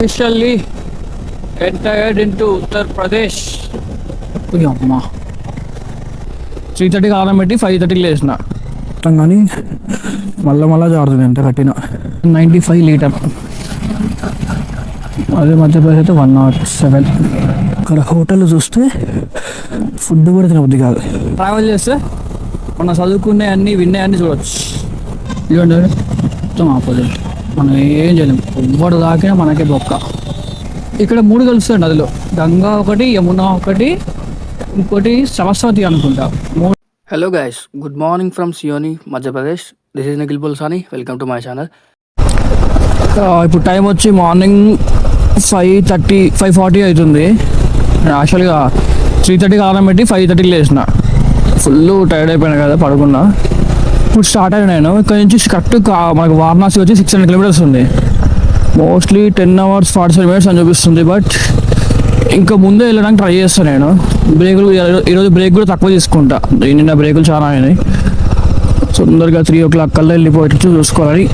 Officially entered into Uttar Pradesh. అమ్మా 3:30 కాలం పెట్టి 5:30 లేచిన కానీ మళ్ళా జారుతుంది ఎంత కట్టిన 95 లీటర్. అదే మధ్యప్రదేశ్ అయితే 107. ఇక్కడ హోటల్ చూస్తే ఫుడ్ కూడా తినబుద్ధి కాదు. ట్రావెల్ చేస్తే మనం చదువుకునే అన్ని వినే అన్ని చూడవచ్చు. ఇవ్వండి మొత్తం ఆపోజిట్, మనం ఏం చేయలేము. ఎవ్వడు దాకినా మనకే బొక్క. ఇక్కడ 3 కలుస్తాయి నదిలో, గంగా ఒకటి, యమున ఒకటి, ఇంకోటి సరస్వతి అనుకుంటా. Hello guys, good morning from Seoni Madhya Pradesh. This is Nikhil Pulsani. Welcome to my channel. ఇప్పుడు టైం వచ్చి మార్నింగ్ 5:40 అవుతుంది. యాక్చువల్గా 3:30 కాలం పెట్టి 5:30 లేచిన. ఫుల్ టైర్డ్ అయిపోయినా కదా, పడుకున్నా. ఇప్పుడు స్టార్ట్ అయినా నేను ఇక్కడ నుంచి కరెక్ట్ మనకు వారణాసి వచ్చి 600 కిలోమీటర్స్ ఉంది. మోస్ట్లీ 10 hours 47 minutes అని చూపిస్తుంది. బట్ ఇంకా ముందే వెళ్ళడానికి ట్రై చేస్తాను నేను. బ్రేకులు ఈరోజు బ్రేక్ కూడా తక్కువ తీసుకుంటా. నిన్న బ్రేకులు చాలా అయినాయి. తొందరగా 3 o'clock కల్లా వెళ్ళిపోయేటట్టు చూసుకోవాలని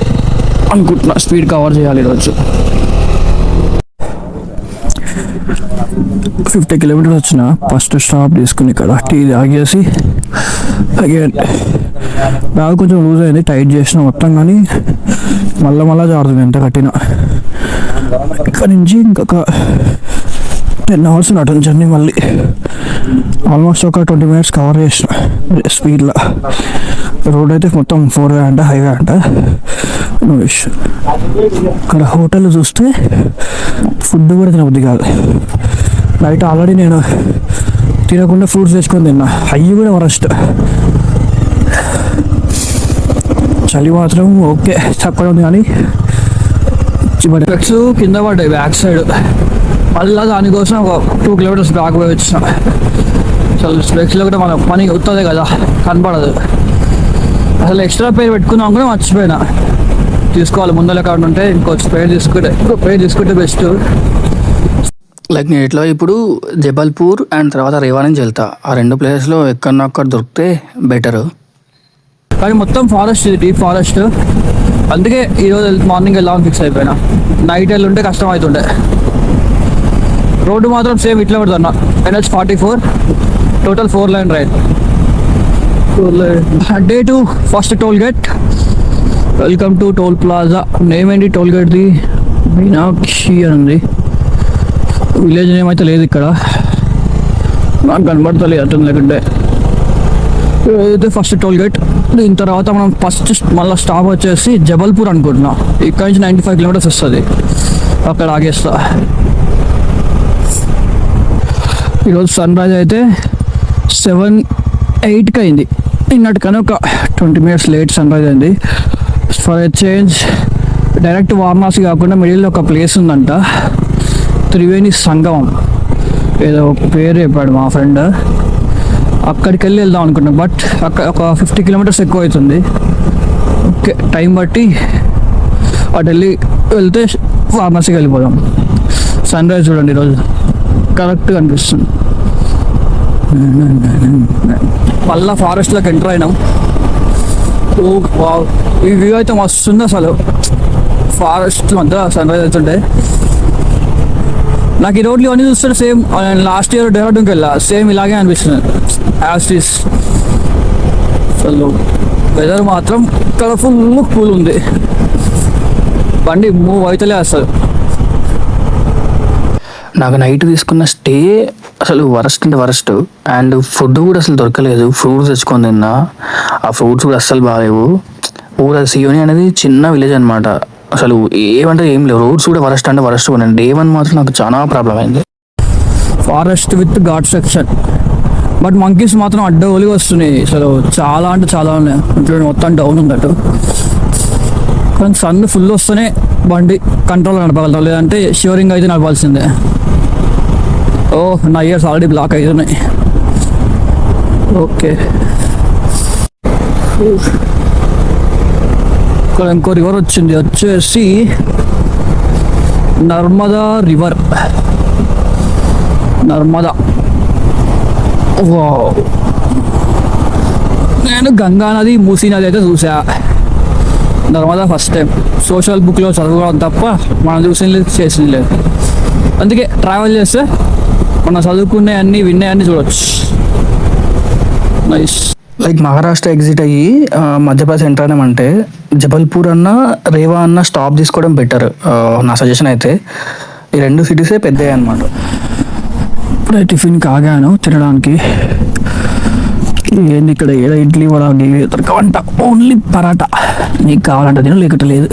అనుకుంటున్నా. స్పీడ్ కవర్ చేయాలి ఈరోజు. 50 kilometers వచ్చిన ఫస్ట్ స్టాప్ తీసుకుని ఇక్కడ టీ తాగేసి అగైన్ బ్యాగ్ కొంచెం లూజ్ అయింది, టైట్ చేసిన మొత్తం. కానీ మళ్ళా జారుతుంది ఎంత కట్టిన. ఇక్కడ నుంచి ఇంకొక 10 hours నటన జర్నీ. మళ్ళీ ఆల్మోస్ట్ ఒక 20 minutes కవర్ చేసిన స్పీడ్లో. రోడ్ అయితే మొత్తం 4 అంట, హైవే అంట. No issue. ఇక్కడ హోటల్ చూస్తే ఫుడ్ కూడా తినబుద్ధి కాదు. నైట్ ఆల్రెడీ నేను తినకుండా ఫ్రూట్స్ తెచ్చుకొని తిన్నా. అయ్యి కూడా వరస్ట్. చలి మాత్రం ఓకే తక్కువ ఉంది, కానీ ఎఫెక్ట్స్ కింద పడ్డాయి బ్యాక్ సైడ్. మళ్ళీ దానికోసం ఒక 2 kilometers బ్యాక్ పోయి వచ్చిన. అసలు స్పెక్స్లో కూడా మన పని అవుతుంది కదా, కనపడదు. అసలు ఎక్స్ట్రా పేరు పెట్టుకుందాం కూడా మర్చిపోయినా. తీసుకోవాలి ముందర కార్డు ఉంటే ఇంకొచ్చి పేరు తీసుకుంటే బెస్ట్. లైక్ నేను ఎట్లా ఇప్పుడు జబల్పూర్ అండ్ తర్వాత రేవా నుంచి వెళ్తా. ఆ 2 ప్లేసెస్లో ఎక్కడొక్కడ దొరికితే బెటర్. కానీ మొత్తం ఫారెస్ట్, ఇది డీప్ ఫారెస్ట్. అందుకే ఈరోజు మార్నింగ్ వెళ్ళామని ఫిక్స్ అయిపోయినా. నైట్ వెళ్ళుంటే కష్టం అవుతుండే. రోడ్డు మాత్రం సేమ్ ఇట్లా పడుతున్నా. NH 44 total 4 lane ride. Day 2 first toll gate. Welcome to toll plaza. Name ఏంటి టోల్ గేట్ది? మీనాక్షి అని ఉంది. విలేజ్ నేమ్ అయితే లేదు ఇక్కడ, నాకు కనబడతలేదు అతను లేకుంటే. ఇదైతే ఫస్ట్ టోల్ గేట్. దీని తర్వాత మనం ఫస్ట్ మళ్ళీ స్టాప్ వచ్చేసి జబల్పూర్ అనుకుంటున్నాం. ఇక్కడ నుంచి 95 kilometers వస్తుంది. అక్కడ ఆగేస్తా. ఈరోజు సన్ రైజ్ అయితే 7:08 అయింది. నిన్నటికన్నా ఒక 20 minutes లేట్ సన్ రైజ్ అయింది. For a change direct Varanasi కాకుండా మిడిల్లో ఒక ప్లేస్ ఉందంట, త్రివేణి సంగమం ఏదో పేరు చెప్పాడు మా ఫ్రెండ్. అక్కడికి వెళ్దాం అనుకుంటున్నాం. బట్ అక్కడ ఒక 50 kilometers ఎక్కువ అవుతుంది. ఓకే, టైం బట్టి అటు వెళ్తే ఫార్మసీకి వెళ్ళిపోదాం. సన్ రైజ్ చూడండి ఈరోజు కరెక్ట్గా అనిపిస్తుంది. మళ్ళా ఫారెస్ట్లోకి ఎంటర్ అయినాం. ఓ వావ్, ఈ వ్యూ అయితే మస్తుంది అసలు. ఫారెస్ట్ అంతా సన్ రైజ్ అవుతుంటే నాకు ఈ రోడ్లు ఇవన్నీ చూస్తుంటే సేమ్ లాస్ట్ ఇయర్ డెహ్రాడూన్కి వెళ్ళా, సేమ్ ఇలాగే అనిపిస్తుంది యాజ్ ఇస్. అసలు వెదర్ మాత్రం ఇక్కడ ఫుల్ కూల్ ఉంది. బండి మూవ్ అవుతలే అసలు. నాకు నైట్ తీసుకున్న స్టే అసలు వరస్ట్ అంటే వరస్ట్. అండ్ ఫుడ్ కూడా అసలు దొరకలేదు. ఫ్రూట్స్ తెచ్చుకొని తిన్నా, ఆ ఫ్రూట్స్ కూడా అస్సలు బాగాలేవు. ఊరు సియోని అనేది చిన్న విలేజ్ అనమాట. అసలు ఏమంటే ఏం లేవు. రోడ్స్ కూడా వరస్ట్ అంటే వరస్ట్ ఉన్నాయి. డే 1 మాత్రం నాకు చాలా ప్రాబ్లం అయింది. Forest with ghat section. But monkeys మాత్రం అడ్డగోలుగా వస్తున్నాయి. అసలు చాలా అంటే చాలా ఉన్నాయి. ఇంట్లో మొత్తం డౌన్ ఉందట. కానీ సన్ ఫుల్ వస్తేనే బండి కంట్రోల్ నడపగలుగుతాం, లేదంటే షివరింగ్ అయితే నడపాల్సిందే. ఓ, నా ఇయర్స్ ఆల్రెడీ బ్లాక్ అవుతున్నాయి. ఓకే, ఇక్కడ ఇంకో రివర్ వచ్చింది, వచ్చేసి నర్మదా రివర్. నర్మదా. నేను గంగా నది, మూసీ నది అయితే చూసా. నర్మదా ఫస్ట్ టైం సోషల్ బుక్లో చదువుకోవడం తప్ప మనం చూసింది లేదు, చేసింది లేదు. అందుకే ట్రావెల్ చేస్తే మనం చదువుకునే అన్నీ వినే అన్నీ చూడవచ్చు. నైస్. లైక్ మహారాష్ట్ర ఎగ్జిట్ అయ్యి మధ్యప్రదేశ్ ఎంటర్ అయినామంటే జబల్పూర్ అన్న రేవా అన్న స్టాప్ తీసుకోవడం బెటర్ నా సజెషన్ అయితే. ఈ 2 సిటీసే పెద్దవి అనమాట. ఇప్పుడే టిఫిన్కి ఆగాను తినడానికి. ఏంది ఇక్కడ ఏదో ఇడ్లీ వడ దొరకవంట, ఓన్లీ పరాటా. నీకు కావాలంటే తిన, లేకపోతే లేదు.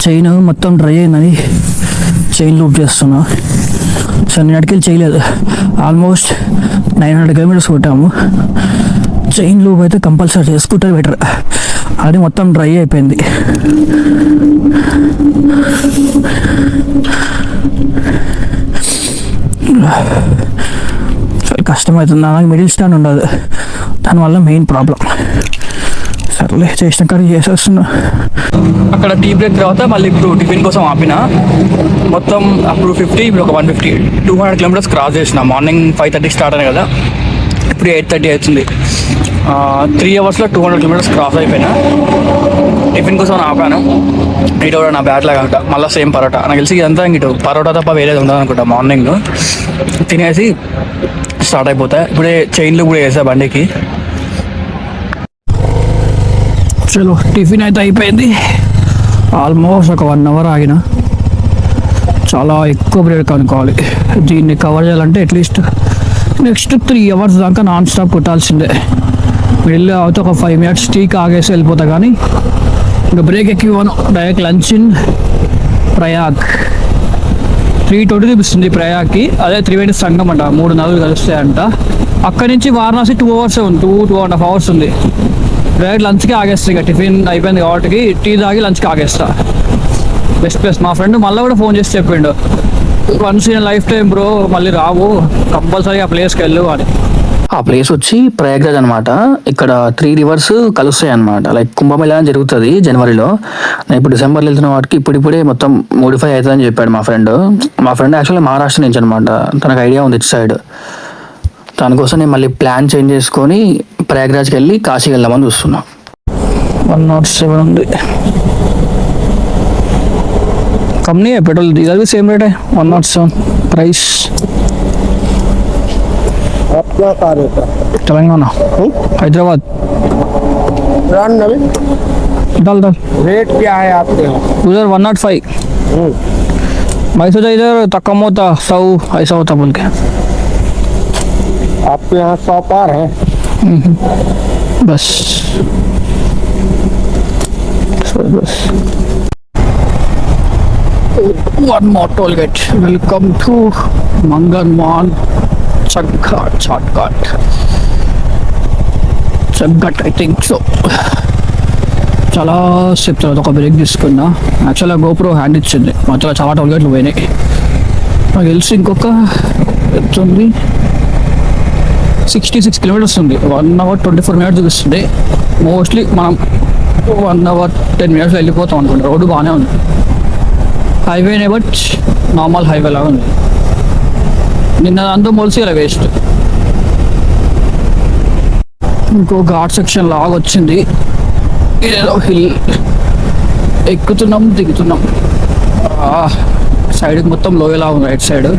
చైన్ మొత్తం డ్రై అయిందని చైన్ లూప్ చేస్తున్నా. నిన్నటికి చేయలేదు. ఆల్మోస్ట్ 900 కిలోమీటర్స్ కొట్టాము. చైన్ లూప్ అయితే కంపల్సరీ చేసుకుంటే బెటర్. అది మొత్తం డ్రై అయిపోయింది. చాలా కష్టమవుతుంది. నాకు మిడిల్ స్టాండ్ ఉండదు, దానివల్ల మెయిన్ ప్రాబ్లం. సర్లే చేసిన కానీ చేసేస్తున్నా. అక్కడ టీ బ్రేక్ తర్వాత మళ్ళీ ఇప్పుడు టిఫిన్ కోసం ఆపిన. మొత్తం అప్పుడు 50, ఇప్పుడు ఒక 150, 200 కిలోమీటర్స్ క్రాస్ చేసిన. మార్నింగ్ 5:30 స్టార్ట్ అయినా కదా, ఇప్పుడు 8:30 అవుతుంది. 3 అవర్స్లో 200 కిలోమీటర్స్ క్రాస్ అయిపోయినా. టిఫిన్ కోసం ఆపాను. ఇటు కూడా నా బ్యాట్ లాగా మళ్ళీ సేమ్ పరోటా. నాకు తెలిసి ఇదంతా ఇటు పరోటా తప్ప వేరేది ఉండదు అనుకుంటా. మార్నింగ్ తినేసి స్టార్ట్ అయిపోతాయి. ఇప్పుడే చైన్లు కూడా వేసా బండికి. చలో టిఫిన్ అయితే అయిపోయింది. ఆల్మోస్ట్ ఒక 1 అవర్ ఆగిన. చాలా ఎక్కువ బ్రేక్ అనుకోవాలి. దీన్ని కవర్ చేయాలంటే అట్లీస్ట్ నెక్స్ట్ 3 అవర్స్ దాకా నాన్ స్టాప్ కొట్టాల్సిందే. వెళ్ళి అవుతే ఒక 5 మినిట్స్ టీకి ఆగేసి వెళ్ళిపోతా. కానీ ఇంకా బ్రేక్ ఎక్కివ్వను. Direct lunch in Prayag. 320 చూపిస్తుంది ప్రయాగ్కి. అదే త్రివేణి సంగం అంట, 3 నదులు కలుస్తాయంట. అక్కడి నుంచి వారణాసి 2 అవర్స్ ఉంది, 2.5 అవర్స్ ఉంది. డైరెక్ట్ లంచ్కి ఆగేస్తా. ఇక టిఫిన్ అయిపోయింది కాబట్టి టీ తాగి లంచ్కి ఆగేస్తా. Best place. మా ఫ్రెండ్ మళ్ళీ కూడా ఫోన్ చేసి చెప్పిండు, once in life time bro, మళ్ళీ రావు, కంపల్సరీ ఆ ప్లేస్కి వెళ్ళు అని. ఆ ప్లేస్ వచ్చి ప్రయాగ్రాజ్ అనమాట. ఇక్కడ 3 రివర్స్ కలుస్తాయి అనమాట. లైక్ కుంభమేళా జరుగుతుంది జనవరిలో. నేను ఇప్పుడు డిసెంబర్లో వెళ్తున్న వాటికి ఇప్పుడిప్పుడే మొత్తం మోడిఫై అవుతుందని చెప్పాడు మా ఫ్రెండ్. యాక్చువల్లీ మహారాష్ట్ర నుంచి అనమాట. తనకు ఐడియా ఉంది ఇటు సైడ్. దానికోసం నేను మళ్ళీ ప్లాన్ చేంజ్ చేసుకొని ప్రయాగ్రాజ్కి వెళ్ళి కాశీకి వెళ్దామని చూస్తున్నా. 107 ఉంది. कम नहीं है पेट्रोल, इधर भी सेम रेट है 107 प्राइस. आप क्या कार है? तेलंगाना, हैदराबाद. डाल डाल. रेट क्या है आपके यहाँ? उधर 105. मैं सोचा इधर तकम होता 100 ऐसा होता बोल के. आपके यहाँ 100 पार है? बस बस. One more toll gate. Welcome to Manganwan Chaghat. I think so. చాలా సేపు తర్వాత ఒక బ్రేక్ తీసుకున్నా. యాక్చువల్గా గోప్రో హ్యాండ్ ఇచ్చింది, మధ్యలో చాలా టోల్ గేట్లు పోయినాయి. నాకు తెలిసి ఇంకొక ఉంది 66 కిలోమీటర్స్ ఉంది. 1 అవర్ 24 మినిట్స్ చూపిస్తుంది. మోస్ట్లీ మనం 1 అవర్ 10 మినిట్స్ వెళ్ళిపోతాం అనుకుంటా. రోడ్డు బాగానే ఉంది, హైవేనే, బట్ నార్మల్ హైవే లాగా ఉంది. నిన్న అంతా మొలిసి అలా వేస్ట్. ఇంకో ఘాట్ సెక్షన్ లాగా వచ్చింది. ఏదో హిల్ ఎక్కుతున్నాం దిగుతున్నాం. సైడ్కి మొత్తం లోయలా ఉంది రైట్ సైడ్.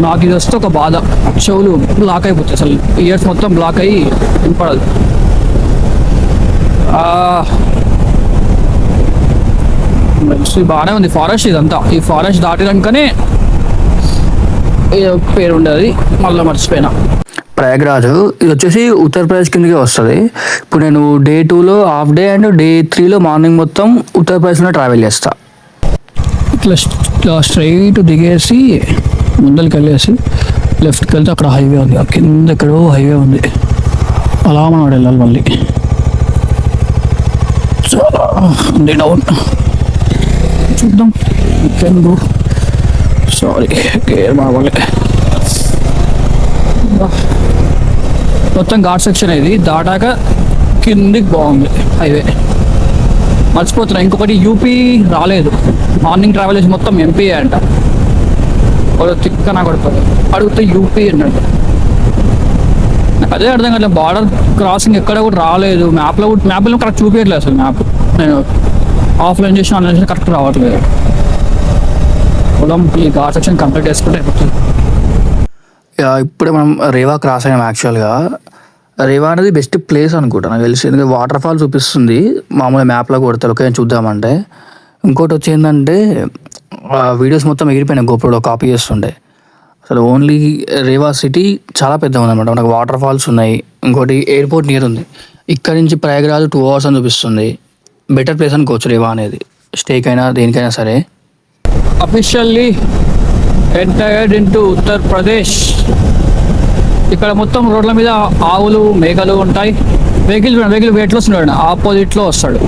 నాకు ఇది వస్తే ఒక బాధ, చెవులు బ్లాక్ అయిపోతాయి, అసలు ఇయర్స్ మొత్తం బ్లాక్ అయ్యి వినపడదు. బాగానే ఉంది ఫారెస్ట్ ఇదంతా. ఈ ఫారెస్ట్ దాటినాకనే ఏదో పేరు ఉండేది, మళ్ళీ మర్చిపోయినా. ప్రయాగ్రాజ్ ఇది వచ్చేసి ఉత్తరప్రదేశ్ కిందకే వస్తుంది. ఇప్పుడు నేను డే 2లో హాఫ్ డే అండ్ డే 3లో మార్నింగ్ మొత్తం ఉత్తరప్రదేశ్లో ట్రావెల్ చేస్తా. ఇట్లా స్ట్రైట్ దిగేసి ముందరికి వెళ్ళేసి లెఫ్ట్కి వెళ్తే అక్కడ హైవే ఉంది. ఆ కింద ఎక్కడో హైవే ఉంది, అలా మనం వెళ్ళాలి మళ్ళీ. చాలా ఉంది డౌన్. చూద్దాం. సారీ గేర్ మావలే. మొత్తం ఘాట్ సెక్షన్ ఇది దాటాక కిందికి బాగుంది హైవే. మర్చిపోతున్నా ఇంకొకటి, యూపీ రాలేదు. మార్నింగ్ ట్రావెల్ చేసి మొత్తం ఎంపీ అంట. తిక్క నాకు అడిగితే యూపీ అన్నట్టు. నాకు అదే అర్థం కాదు, బార్డర్ క్రాసింగ్ ఎక్కడ కూడా రాలేదు. మ్యాప్లో కరెక్ట్ చూపించట్లేదు అసలు మ్యాప్. నేను ఆఫ్లైన్ చేసిన ఆన్లైన్ చేసిన కరెక్ట్ రావట్లేదు. పొలం ఈ ఘాట్ సెక్షన్ కంప్లీట్ చేసుకుంటే అయిపోతుంది. ఇప్పుడే మనం రేవా క్రాస్ అయినాం. యాక్చువల్గా రేవా అనేది బెస్ట్ ప్లేస్ అనుకుంటా నాకు తెలిసి, ఎందుకంటే వాటర్ ఫాల్ చూపిస్తుంది మామూలుగా మ్యాప్లో కొడతారు. ఓకే చూద్దామంటే ఇంకోటి వచ్చి ఏంటంటే వీడియోస్ మొత్తం ఎగిరిపోయినాయి గోప్రోలో కాపీ చేస్తుండే. అసలు ఓన్లీ రేవా సిటీ చాలా పెద్దగా ఉందన్నమాట. మనకు వాటర్ ఫాల్స్ ఉన్నాయి, ఇంకోటి ఎయిర్పోర్ట్ నియర్ ఉంది. ఇక్కడ నుంచి ప్రయాగరాజ్ 2 hours అని చూపిస్తుంది. బెటర్ ప్లేస్ అనుకోవచ్చు రేవా అనేది, స్టేకైనా దేనికైనా సరే. Officially entered into Uttar Pradesh. ఇక్కడ మొత్తం రోడ్ల మీద ఆవులు మేకలు ఉంటాయి. వెహికల్ వెయిట్లో వస్తున్నాడు, ఆపోజిట్లో వస్తాడు.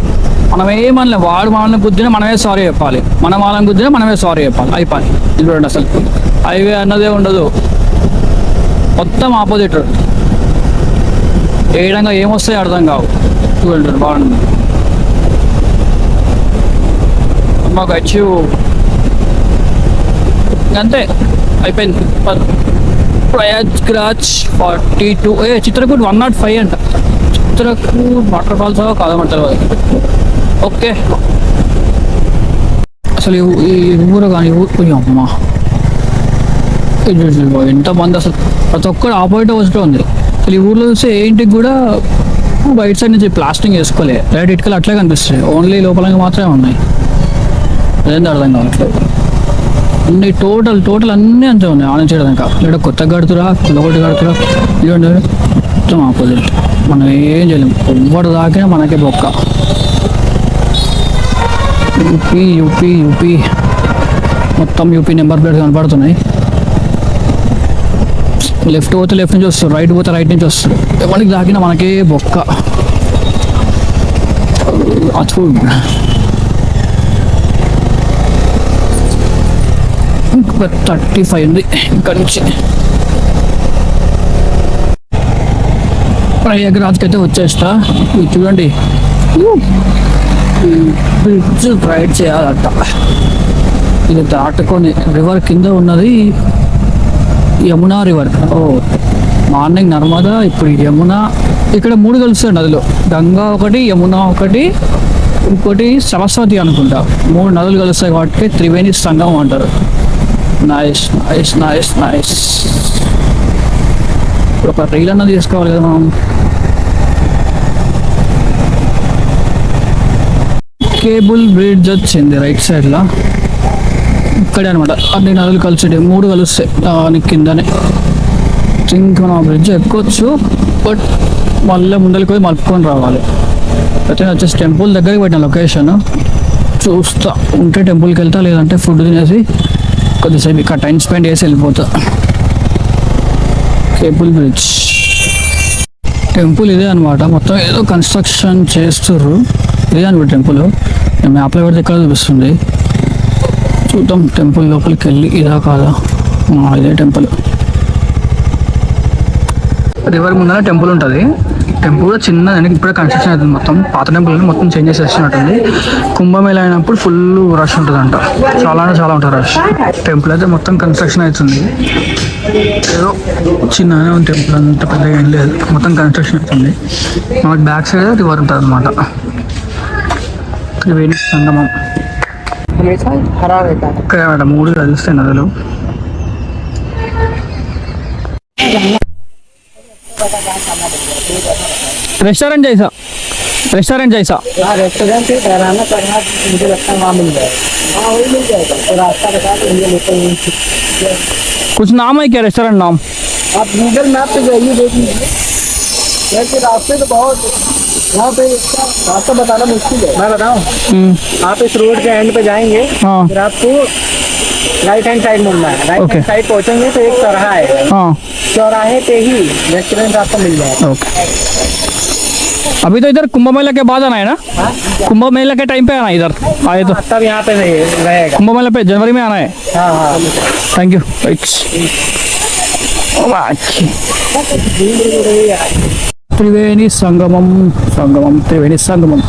మనం ఏమనలే, వాడు మనల్ని గుద్దినా మనమే సారీ చెప్పాలి, మనం వాళ్ళని గుద్దినా మనమే సారీ చెప్పాలి. అయిపోయి ఇది చూడండి, అసలు హైవే అన్నదే ఉండదు, మొత్తం ఆపోజిట్. ఏ విధంగా ఏమొస్తాయి అర్థం కావు. చూడండి బాగుంది. మాకు అచీవ్ అంతే అయిపోయింది. ప్రయాగ్రాజ్ 42. చిత్రకూట్ 105 అంట. చిత్రకూట్ వాటర్ ఫాల్స్ కాదమంటారు. ఓకే అసలు ఈ ఊరు కానీ ఊరు అమ్మా ఎంతమంది అసలు ప్రతి ఒక్కరు ఆపోజిట్ వస్తూ ఉంది. అసలు ఈ ఊర్లో చూస్తే ఏంటికి కూడా బయట సైడ్ నుంచి ప్లాస్టింగ్ వేసుకోలే, రైట్ ఇటుకలు అట్లే కనిపిస్తాయి, ఓన్లీ లోపలంగా మాత్రమే ఉన్నాయి. అదేంటి అర్థం కావట్లేదు. అన్ని టోటల్ అన్నీ అంతే ఉన్నాయి. ఆన్ చేయడం ఇంకా ఇక్కడ కొత్తగా కడుతురా ఒకటి కడుతురా ఇవ్వండి, మొత్తం ఆపోజిట్. మనం ఏం చేయలేము, ఎవ్వరు దాకినా మనకే బొక్క. యూపీ మొత్తం యూపీ నెంబర్ ప్లేట్స్ కనపడుతున్నాయి. లెఫ్ట్ పోతే లెఫ్ట్ నుంచి వస్తారు, రైట్ పోతే రైట్ నుంచి వస్తారు. ఎవరికి దాకినా మనకే బొక్క. ఇంకొక 35 ఉంది ఇక్కడ నుంచి. ప్రయాగ్రాజ్కి అయితే వచ్చేస్తా. ఇది చూడండి, బ్రిడ్జ్ రైడ్ చేయాలట. ఇది దాటుకొని రివర్ కింద ఉన్నది యమునా రివర్. మార్నింగ్ నర్మదా, ఇప్పుడు యమున. ఇక్కడ 3 కలుస్తాయి నదులు, గంగా ఒకటి, యమున ఒకటి, ఇంకోటి సరస్వతి అనుకుంటా. 3 నదులు కలుస్తాయి కాబట్టి త్రివేణి సంగమం అంటారు. Nice nice nice nice. ఇప్పుడు ఒక రీల్ అన్నది తీసుకోవాలి కదా మనం. కేబుల్ బ్రిడ్జ్ వచ్చింది రైట్ సైడ్లో, ఇక్కడే అనమాట. అన్ని నదులు కలిసి 3 కలుస్తాయి దాని కిందనే. థింక్ మనం బ్రిడ్జ్ ఎక్కొచ్చు, బట్ మళ్ళీ ముందరికి పోయి మలుపుకొని రావాలి. అయితే వచ్చేసి టెంపుల్ దగ్గరికి పెట్టిన లొకేషన్ చూస్తా. ఉంటే టెంపుల్కి వెళ్తా, లేదంటే ఫుడ్ తినేసి కొద్దిసేపు ఇక్కడ టైం స్పెండ్ చేసి వెళ్ళిపోతా. కేబుల్ బ్రిడ్జ్ టెంపుల్ ఇదే అనమాట. మొత్తం ఏదో కన్స్ట్రక్షన్ చేస్తుర్రు. ఇదే అనమాట టెంపుల్. మ్యాప్లో పెడితే ఎక్కడ చూపిస్తుంది. చూద్దాం టెంపుల్ లోపలికి వెళ్ళి. ఇదా కాదా? ఇదే టెంపుల్. రివర్ ముందర టెంపుల్ ఉంటుంది. టెంపుల్ కూడా చిన్నది, ఇప్పుడే కన్స్ట్రక్షన్ అవుతుంది. మొత్తం పాత టెంపుల్ మొత్తం చేంజ్ చేసేస్తున్నట్టుంది. కుంభమేళ అయినప్పుడు ఫుల్ రష్ ఉంటుందంట, చాలా అంటే చాలా ఉంటుంది రష్. టెంపుల్ అయితే మొత్తం కన్స్ట్రక్షన్ అవుతుంది. ఏదో చిన్నగానే ఉంది టెంపుల్, అంత పెద్దగా ఏం లేదు, మొత్తం కన్స్ట్రక్షన్ అవుతుంది. మనకి బ్యాక్ సైడ్ రివర్ ఉంటుంది అనమాట. త్రివేణి సంగమం. ఇక్కడ 3 కలుస్తాయి నదులు. रेस्टोरेंट जैसा रेस्टोरेंट ठहराना करना मुझे लगता है वहाँ मिल जाएगा। हाँ वही मिल जाएगा, तो रास्ता बता देंगे लोकल। कुछ नाम है क्या रेस्टोरेंट नाम? आप गूगल मैप पे जाइए, देख लीजिए। वैसे रास्ते तो बहुत, यहाँ पे रास्ता बताना मुश्किल है। मैं बताऊँ, आप इस रोड के एंड पे जाएंगे, फिर आपको राइट हैंड साइड मुड़ना है। राइट हैंड साइड पहुँचेंगे तो एक चौराहा है, चौराहे पे ही रेस्टोरेंट आपको मिल जाएगा। अभी तो इधर कुंभ मेला के बाद आना है ना? कुंभ मेला के टाइम पे आना इधर आए तो तब यहाँ पे रहेगा। कुंभ मेला पे जनवरी में आना है। हाँ थैंक यू। త్రివేణి సంగమం త్రివేణి సంగమం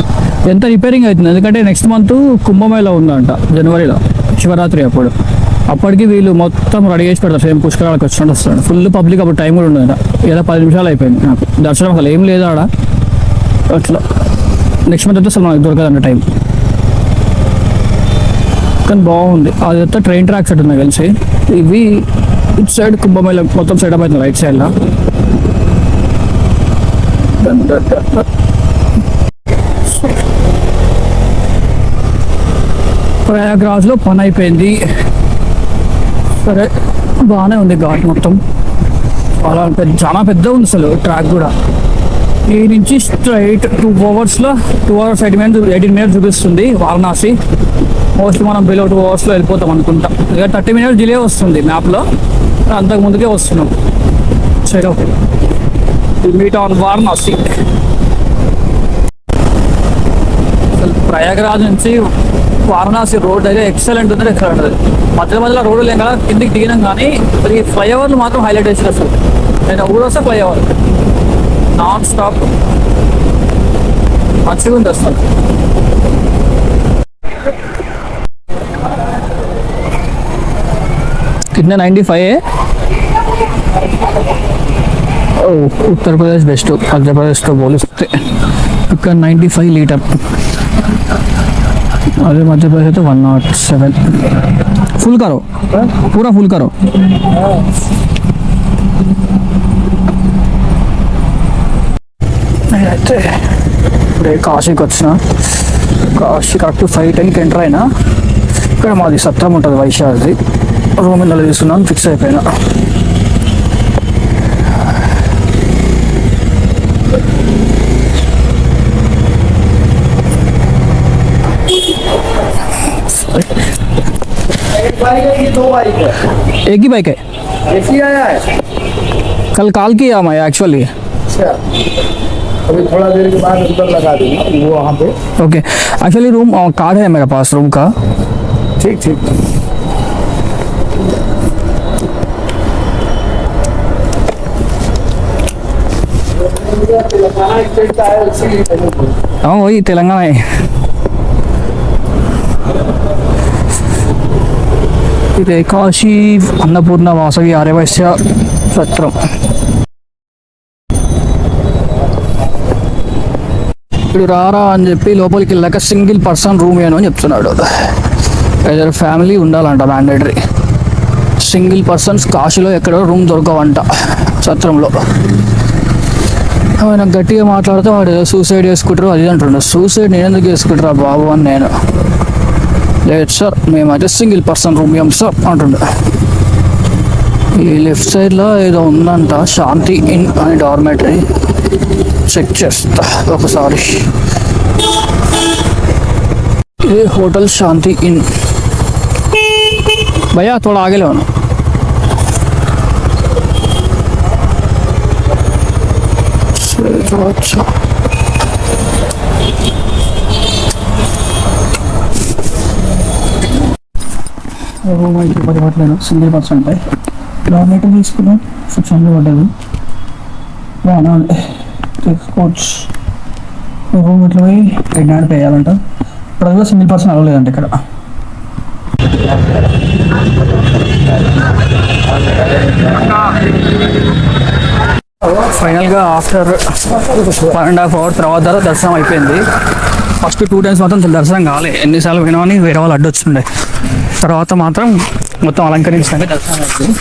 ఎంత రిపేరింగ్ అవుతుంది, ఎందుకంటే నెక్స్ట్ మంత్ కుంభమేళ ఉందంట జనవరిలో, శివరాత్రి అప్పుడు. అప్పటికి వీళ్ళు మొత్తం రెడీ చేసి పెడతారు, సేమ్ పుష్కరాలకు వచ్చినట్టు వస్తాడు. Full public. అప్పుడు టైం కూడా ఉండదు, ఇలా 10 నిమిషాలు అయిపోయింది నాకు దర్శనం. అసలు ఏం లేదు ఆడ. అట్లా నెక్స్ట్ మంత్ అయితే అసలు మనకు దొరకదంట టైం. కానీ బాగుంది. అది అంతా ట్రైన్ ట్రాక్ సెట్ ఉంది కలిసి. ఇవి ఇటు సైడ్ కుంభమేళ మొత్తం సెటప్ అవుతుంది రైట్ సైడ్లో. ప్రయాగ్రాజ్లో పని అయిపోయింది. సరే బాగానే ఉంది ఘాట్ మొత్తం. చాలా పెద్ద ఉంది అసలు ట్రాక్ కూడా. ఈ నుంచి స్ట్రైట్ 2 అవర్స్లో 2 hours 18 minutes చూపిస్తుంది వారణాసి. మోస్ట్లీ మనం బిలో 2 hours వెళ్ళిపోతాం అనుకుంటాం. ఇక 30 minutes డిలే వస్తుంది మ్యాప్లో, అంతకు ముందుకే వస్తున్నాం. సరే ఓకే, మీట్ ఆన్ వారణాసి. అసలు ప్రయాగరాజ్ నుంచి వారణాసి రోడ్ అయితే ఎక్సలెంట్ ఉంది. ఎక్సలెంట్ ఉంది. మధ్యలో రోడ్డు లేక కిందికి దిగినాం, కానీ ఈ ఫ్లైఓవర్లు మాత్రం హైలైట్ చేసారు అసలు. నేను ఊరొస్తే ఫ్లైఓవర్ నాన్ స్టాప్ మంచిగా ఉంది అసలు. कितने 95 है? उत्तर प्रदेश बेस्ट, मध्य प्रदेश तो बोल सकते ఇక్కడ 95 लीटर. अरे मध्य प्रदेश है तो 107. फुल करो, पूरा फुल करो. అయితే ఇప్పుడే కాశీకి వచ్చిన. కాశీ కరెక్ట్ 5:10కి ఎంటర్ అయినా. ఇక్కడ మాది సత్రం ఉంటుంది వైశాఖది. రూమ్ ఇళ్ళలో తీసుకున్నాను, ఫిక్స్ అయిపోయినా. एक ही बाइक है? एक ही आया है, कल कॉल किया मैं एक्चुअली. अभी थोड़ा देर के बाद उधर लगा देना वो वहाँ पे. ओके, एक्चुअली रूम कार्ड है मेरे पास रूम का. ठीक ठीक. तेलंगाना स्टेट का है, हाँ वही तेलंगाना है. ఇదే కాశీ అన్నపూర్ణ వాసవి ఆర్యవైశ్య సత్రం. ఇప్పుడు రారా అని చెప్పి లోపలికి వెళ్ళాక సింగిల్ పర్సన్ రూమ్ ఏను అని చెప్తున్నాడు. ఏదైనా ఫ్యామిలీ ఉండాలంట మ్యాండేటరీ. సింగిల్ పర్సన్స్ కాశీలో ఎక్కడో రూమ్ దొరకవంట సత్రంలో. ఆయన గట్టిగా మాట్లాడితే వాడు సూసైడ్ చేసుకుంటారు అది అంటుండే. సూసైడ్ నేను ఎందుకు చేసుకుంటారా బాబు అని నేను. లేదు సార్ మేమైతే సింగిల్ పర్సన్ రూమ్ ఇవ్వం సార్ అంటుండే. ఈ లెఫ్ట్ సైడ్లో ఏదో ఉందంట శాంతి ఇన్ అని డార్మెటరీ. చెక్ చేస్తా ఒకసారి. ఇది होटल शांति इन. भैया थोड़ा आगे लो ना. अच्छा రూమ్ అయితే పడిపట్లేదు. సింగిల్ పర్సన్ ఉంటాయి. కిలోమీటర్ తీసుకున్నాం 600 పడ్డది. బాగా తీసుకోవచ్చు. రూమ్ ఇట్లా పోయి 800 పే చేయాలంట. ఇప్పుడు కూడా సింగిల్ పర్సన్ అవ్వలేదంట ఇక్కడ. ఫైనల్గా ఆఫ్టర్ 1.5 hours తర్వాత దర్శనం అయిపోయింది. ఫస్ట్ 2 times మాత్రం దర్శనం కాలే. ఎన్నిసార్లు పోయినా అని వేరే వాళ్ళు అడ్డొచ్చుండే. తర్వాత మాత్రం మొత్తం అలంకరించడానికి దర్శనం అవుతుంది.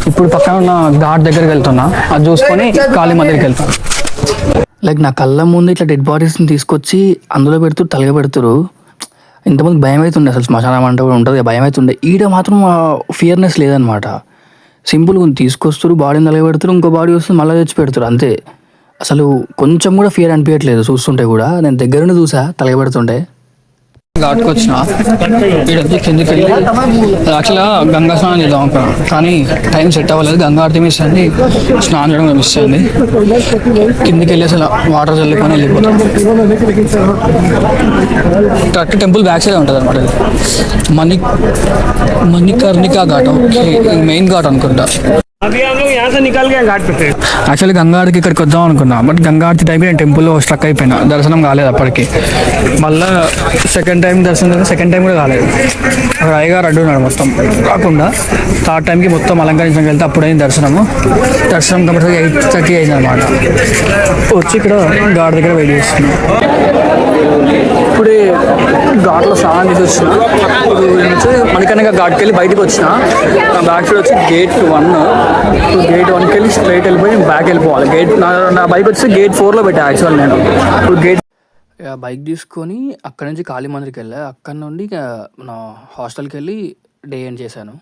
ఇప్పుడు పక్కన ఉన్న ఘాట్ దగ్గరికి వెళ్తున్నా. అది చూసుకొని కాళీ మందిరికి వెళ్తాను. లైక్ నా కళ్ళ ముందు ఇట్లా డెడ్ బాడీస్ని తీసుకొచ్చి అందులో పెడుతూ తలగ పెడుతురు. ఇంతమంది భయం అవుతుండే అసలు. శ్మశానం అంటే కూడా ఉంటుంది, భయం అవుతుండే. ఈడ మాత్రం ఫియర్నెస్ లేదనమాట. సింపుల్గా తీసుకొస్తారు, బాడీని తలగ పెడతారు, ఇంకో బాడీ వస్తుంది మళ్ళీ తెచ్చి పెడతారు అంతే. అసలు కొంచెం కూడా ఫియర్ అనిపించట్లేదు చూస్తుంటే కూడా. నేను దగ్గరుండి చూసా తలగ పెడుతుంటే. ఘాట్కి వచ్చిన ఇక్కడ కిందికి వెళ్ళి యాక్చువల్గా గంగా స్నానం చేద్దాం అనుకున్నాం, కానీ టైం సెట్ అవ్వలేదు. గంగా ఆరతి మిస్ అయింది, స్నానం చేయడం మిస్ అయింది. కిందికి వెళ్ళి అసలు వాటర్ చల్లుకొని వెళ్ళిపోతాం. కరెక్ట్ టెంపుల్ బ్యాక్ సైడ్ ఉంటుంది అనమాట. మణికర్ణికా ఘాట్ మెయిన్ ఘాట్ అనుకుంటా. अभी हम लोग यहाँ से निकल गए घाट पे. యాక్చువల్లీ గంగా ఆరతికి ఇక్కడికి వద్దాం అనుకున్నా, బట్ గంగా ఆరతి టైంకి నేను టెంపుల్లో స్ట్రక్ అయిపోయినా. దర్శనం కాలేదు అప్పటికి. మళ్ళీ సెకండ్ టైం కూడా కాలేదు. అక్కడ అయ్యగారు అడ్డున్నాడు మొత్తం కాకుండా. థర్డ్ టైంకి మొత్తం అలంకరించడానికి వెళ్తే అప్పుడైంది దర్శనం కంపల్సరీ 8:30 అయింది అనమాట. వచ్చి ఇక్కడ ఘాట్ దగ్గర వెయిట్ చేస్తున్నాం. ఇప్పుడే ఘాట్లో స్నానం చేసి వచ్చిన. ఇప్పుడు నేను వచ్చి మణికర్ణిక ఘాట్కి వెళ్ళి బయటకు వచ్చిన. నా బ్యాక్ సైడ్ వచ్చి గేట్ 1. ఇప్పుడు గేట్ 1కి వెళ్ళి స్ట్రైట్ వెళ్ళిపోయి బ్యాక్ వెళ్ళిపోవాలి. నా బైక్ వచ్చి గేట్ 4లో పెట్టా యాక్చువల్ నేను. ఇప్పుడు గేట్ బైక్ తీసుకొని అక్కడ నుంచి కాళీ మందిర్కి వెళ్ళా. అక్కడ నుండి నా హాస్టల్కి వెళ్ళి డే ఎండ్ చేశాను.